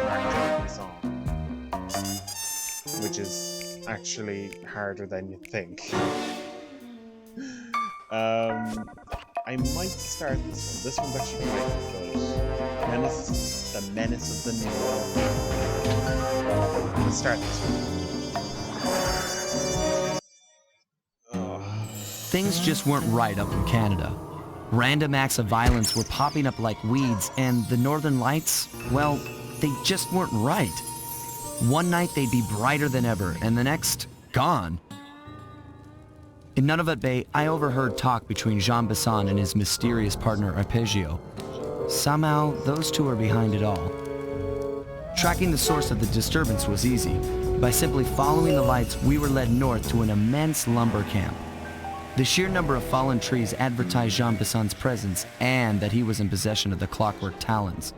outsmart Zombie Song, which is actually harder than you think. I might start this one. This one's actually quite good. The Menace of the North. Let's start this one. Oh. Things just weren't right up in Canada. Random acts of violence were popping up like weeds, and the Northern Lights, well, they just weren't right. One night they'd be brighter than ever, and the next, gone. In Nunavut Bay, I overheard talk between Jean Bisson and his mysterious partner Arpeggio. Somehow, those two are behind it all. Tracking the source of the disturbance was easy. By simply following the lights, we were led north to an immense lumber camp. The sheer number of fallen trees advertised Jean Bisson's presence and that he was in possession of the clockwork talons.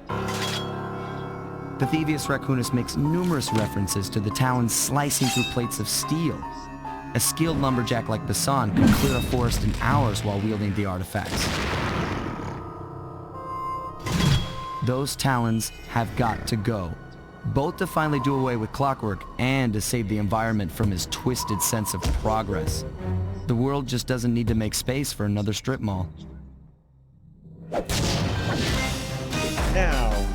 Bathybius Raccoonus makes numerous references to the talons slicing through plates of steel. A skilled lumberjack like Bisson could clear a forest in hours while wielding the artifacts. Those talons have got to go, both to finally do away with clockwork and to save the environment from his twisted sense of progress. The world just doesn't need to make space for another strip mall. Now,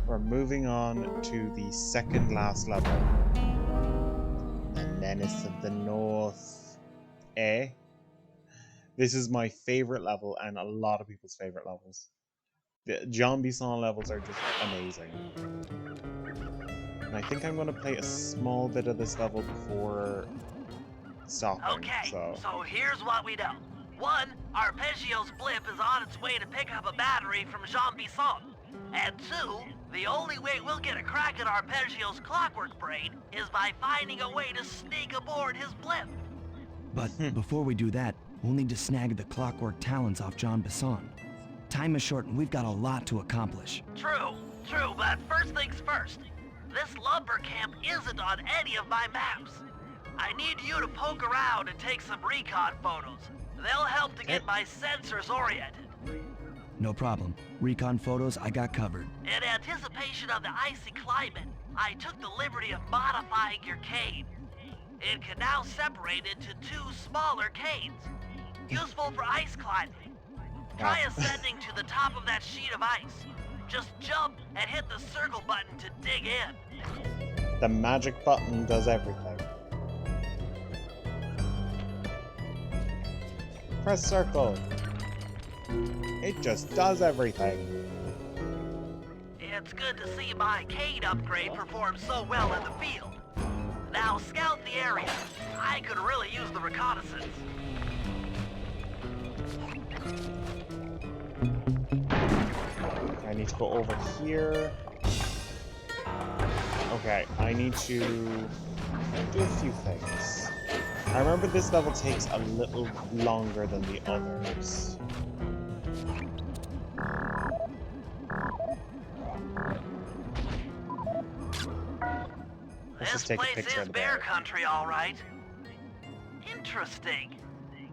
we're moving on to the second last level. The Menace of the North. This is my favorite level and a lot of people's favorite levels. The Jean Bisson levels are just amazing. And I think I'm going to play a small bit of this level before stopping. Okay, so here's what we know. 1, Arpeggio's blip is on its way to pick up a battery from Jean Bisson. And 2, the only way we'll get a crack at Arpeggio's clockwork brain is by finding a way to sneak aboard his blip. But before we do that, we'll need to snag the clockwork talons off Jean Bisson. Time is short and we've got a lot to accomplish. True, but first things first. This lumber camp isn't on any of my maps. I need you to poke around and take some recon photos. They'll help to get my sensors oriented. No problem. Recon photos I got covered. In anticipation of the icy climate, I took the liberty of modifying your cane. It can now separate into 2 smaller canes, useful for ice climbing. Try ascending to the top of that sheet of ice. Just jump and hit the circle button to dig in. The magic button does everything. Press circle. It just does everything. It's good to see my cane upgrade perform so well in the field. Now scout the area. I could really use the reconnaissance. I need to go over here. Okay, I need to do a few things. I remember this level takes a little longer than the others. Let's just take a This place picture is of the bear bear. country, all right. Interesting.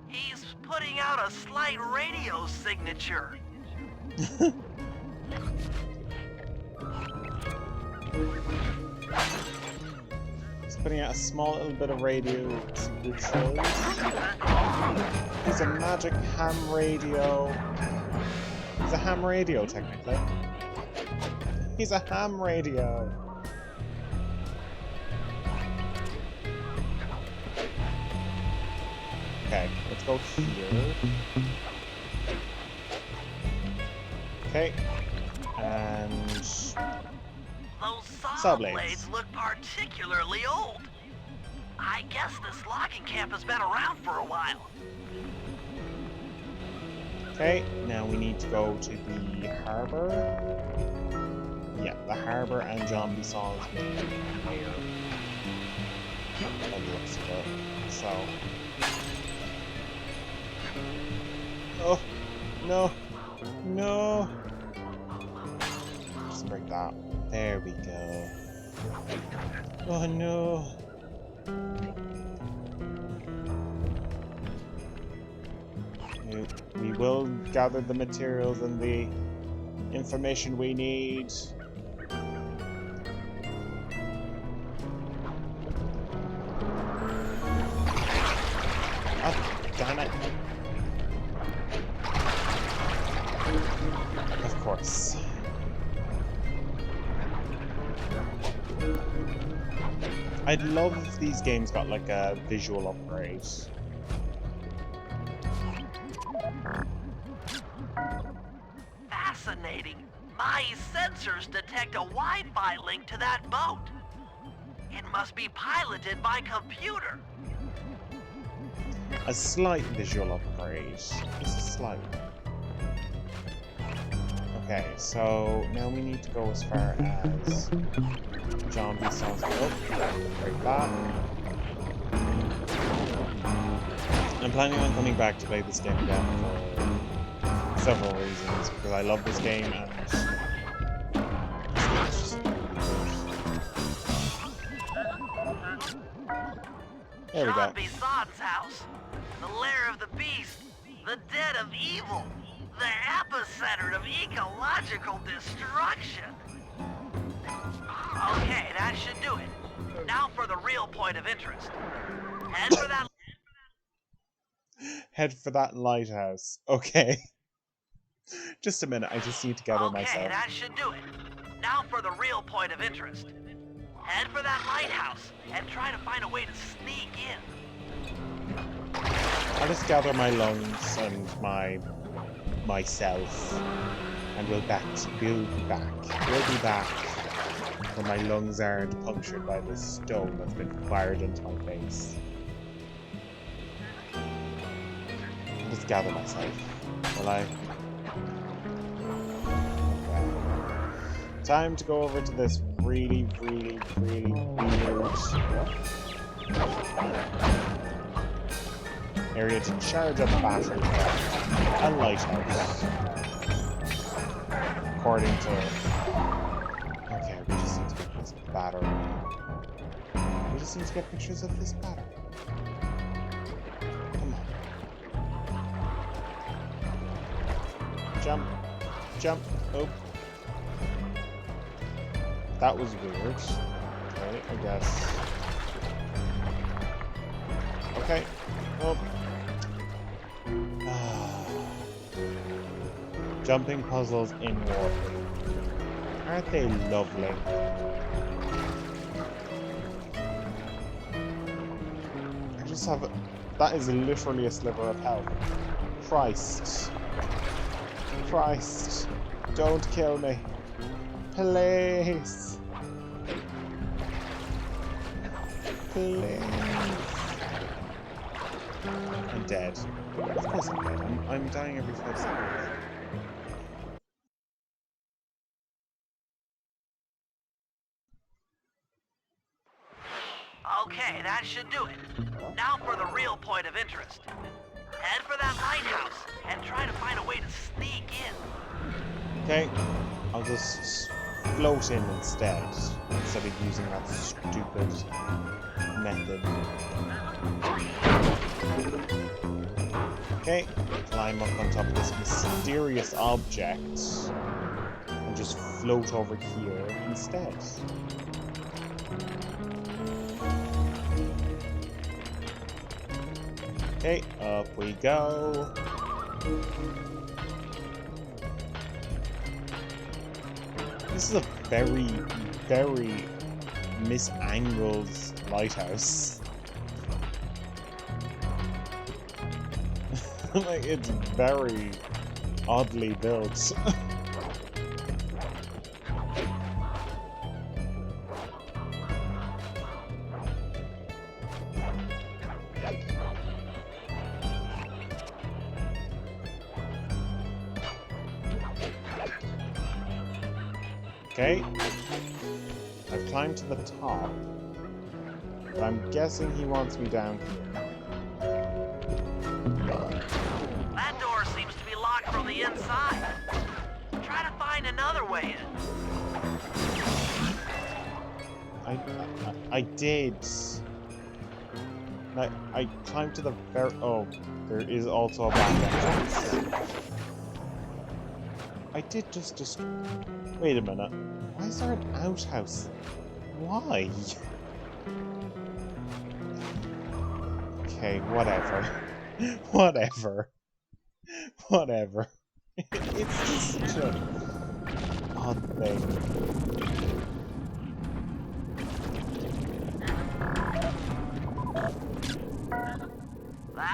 He's putting out a slight radio signature. He's putting out a small little bit of radio signatures. He's a magic ham radio. He's a ham radio, technically. He's a ham radio. Okay, let's go here. Okay, and Those saw Saw blades. blades look particularly old. I guess this logging camp has been around for a while. okay, now we need to go to the harbor. Yeah, the harbor and Jean Bisson's main lair. By the looks of it. So. Oh, no, no. Just break that. There we go. Oh no. We will gather the materials and the information we need. I'd love if these games got like a visual upgrade. Fascinating. My sensors detect a Wi-Fi link to that boat. It must be piloted by computer. A slight visual upgrade. Just a slight. Okay, so now we need to go as far as John Bisson's boat. Break that. I'm planning on coming back to play this game again for several reasons, because I love this game and it's just really good. There we go. John Bisson's house. The lair of the beast. The den of evil. The epicenter of ecological destruction. Okay, that should do it. Now for the real point of interest. Head for that lighthouse. Okay. Just a minute, I just need to gather myself. Okay, that should do it. Now for the real point of interest. Head for that lighthouse and try to find a way to sneak in. I'll just gather my lungs and myself, and we'll be back. We'll be back when my lungs aren't punctured by this stone that's been fired into my face. I'll just gather myself. Will I? Okay. Time to go over to this really weird area to charge up battery a lighthouse. According to... Okay, we just need to get this battery. We just need to get pictures of this battery. Come on. Jump. Jump. Oh. That was weird. Okay, I guess. Okay. Oh. Jumping puzzles in water. Aren't they lovely? I just have... That is literally a sliver of health. Christ. Christ. Don't kill me. Please. Please. I'm dead. Of course I'm dead. I'm dying every 5 seconds. Okay, that should do it. Now for the real point of interest. Head for that lighthouse and try to find a way to sneak in. Okay, I'll just float in instead of using that stupid method. Okay, climb up on top of this mysterious object and just float over here instead. Okay, up we go. This is a very, very misangled lighthouse. Like, it's very oddly built. Okay, I've climbed to the top, but I'm guessing he wants me down here. That door seems to be locked from the inside. Try to find another way in. I did. I climbed to the very... Oh, there is also a back entrance. I did just... Wait a minute. Why is there an outhouse? Why? Okay, whatever. Whatever. Whatever. It's just such an odd thing.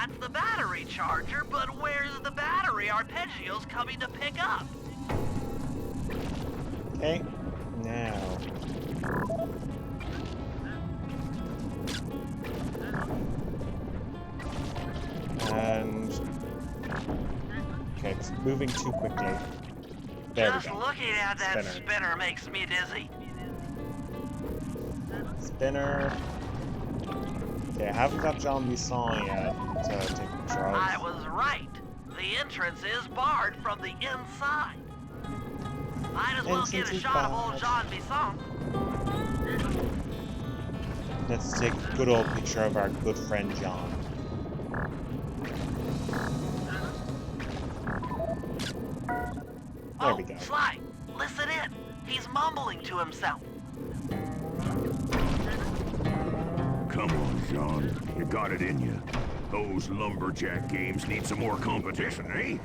That's the battery charger, but where's the battery Arpeggio's coming to pick up? Okay, now. And... okay, it's moving too quickly. There Just we go. looking at that Spinner. spinner makes me dizzy. Spinner. Okay, I haven't got John Bisson yet to take control. I was right. The entrance is barred from the inside. Might as well get Entrance a is shot of old barred. Jean Bisson. Let's take a good old picture of our good friend John. There we go. Sly, listen in. He's mumbling to himself. Come on, John. You got it in you. Those lumberjack games need some more competition, eh?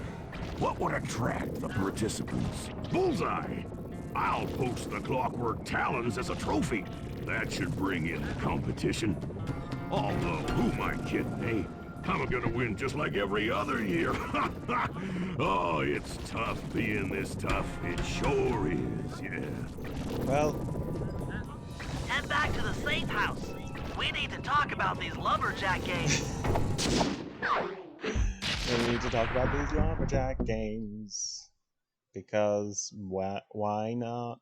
What would attract the participants? Bullseye! I'll post the Clockwork Talons as a trophy. That should bring in the competition. Although, who am I kidding, eh? I'm gonna win just like every other year. Oh, it's tough being this tough. It sure is, yeah. Well, Head back to the safe house. We need to talk about these lumberjack games. we need to talk about these lumberjack games. Because why not?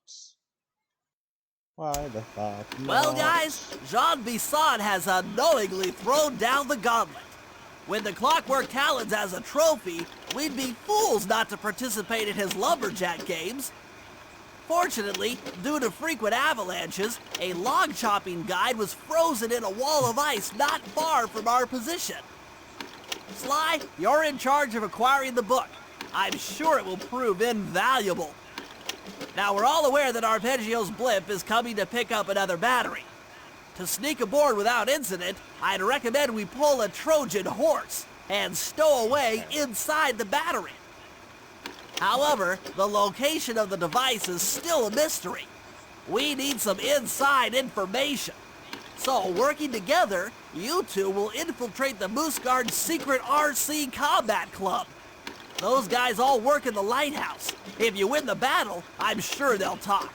Why the fuck not? Well, guys, Jean Bisson has unknowingly thrown down the gauntlet. With the Clockwork Talons as a trophy, we'd be fools not to participate in his lumberjack games. Fortunately, due to frequent avalanches, a log chopping guide was frozen in a wall of ice not far from our position. Sly, you're in charge of acquiring the book. I'm sure it will prove invaluable. Now, we're all aware that Arpeggio's blimp is coming to pick up another battery. To sneak aboard without incident, I'd recommend we pull a Trojan horse and stow away inside the battery. However, the location of the device is still a mystery. We need some inside information. So, working together, you two will infiltrate the Moose Guard's secret RC Combat Club. Those guys all work in the lighthouse. If you win the battle, I'm sure they'll talk.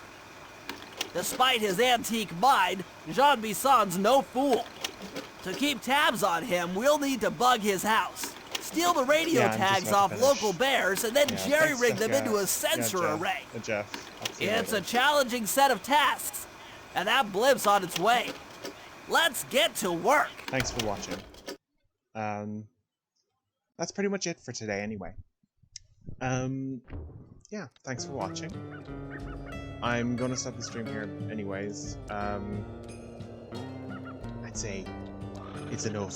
Despite his antique mind, Jean Bisson's no fool. To keep tabs on him, we'll need to bug his house, steal the radio Yeah, I'm just tags about to off finish. local bears, and then Yeah, jerry-rig thanks, them Jeff. into a Yeah, sensor Jeff. array. Jeff. It's a absolutely. challenging set of tasks, and that blimp's on its way. Let's get to work. Thanks for watching. That's pretty much it for today anyway. Yeah, thanks for watching. I'm gonna stop the stream here anyways. I'd say it's enough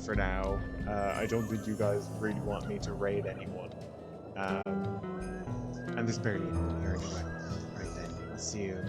for now. I don't think you guys really want me to raid anyone. And there's barely anyone here anyway. Right then, I'll see you